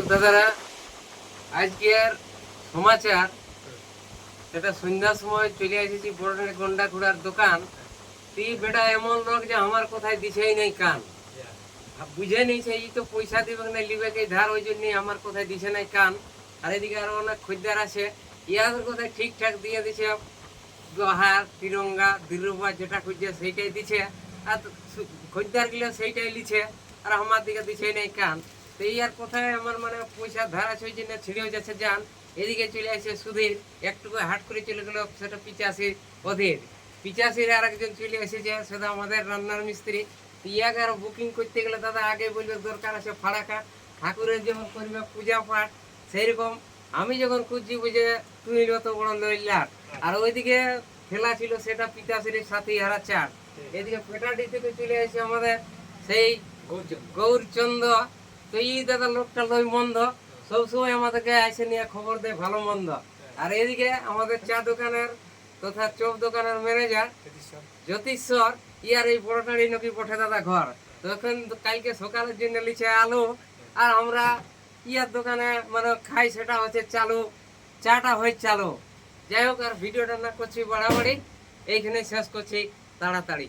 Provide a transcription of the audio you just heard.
দর্শক দাদারা, আজকের সমাচার সেটা সন্ধ্যার সময় চলে এসেছি বড় গন্ডা খুড়ার দোকান। তুই বেটা এমন লোক যে আমার কোথায় দিছেই নেই কান, বুঝে নিয়েছে এই তো পয়সা দিবে না লিবে কে ধার, ওই জন্য আমার কোথায় দিছে নাই কান। আর এদিকে আরো অনেক খদ্দের আছে, ইয়াদের কোথায় ঠিকঠাক দিয়ে দিছে হার তিরঙ্গা 2 রুপা যেটা খুঁজছে সেইটাই দিছে, আর খদ্দার গুলো সেইটাই লিছে, আর আমার দিকে দিছে নেই কান। তো এই আর কোথায় আমার মানে পয়সা ধার আছে, ওই জন্য ছিঁড়েও যাচ্ছে যান। এদিকে চলে আসে সুধীর, একটুকু হাট করে চলে গেল সেটা 85 অধীর। 85 আর একজন চলে এসেছে, সেটা আমাদের রান্নার মিস্ত্রি। ইয়াকে আরো বুকিং করতে গেলে দাদা আগে বলবে দরকার আছে ফাড়া কাঠ, ঠাকুরের যখন করবে পূজা পাঠ সেইরকম। আমি যখন খুঁজছি বুঝে তুই যত বড় লইলার, আর ওইদিকে খেলা ছিল সেটা 85 সাথে হারা 4। এদিকে পেটাটি থেকে চলে আসে আমাদের সেই গৌরচন্দ্র। তো এই দাদা লোকটা লই মন্দ, সবসময় আমাদেরকে এসে নিয়ে খবর দেয় ভালো মন্দ। আর এদিকে আমাদের চা দোকানের তথা চপ দোকানের ম্যানেজার জ্যোতিশ্বর, ইয়ার এই বড়টারই নাকি পঠে দাদা ঘর। তখন কালকে সকালের জন্য লিছে আলু, আর আমরা ইয়ার দোকানে মানে খাই সেটা হচ্ছে চালু, চাটা হয় চালু। যাই হোক, আর ভিডিওটা না করছি বাড়াবাড়ি, এইখানে শেষ করছি তাড়াতাড়ি।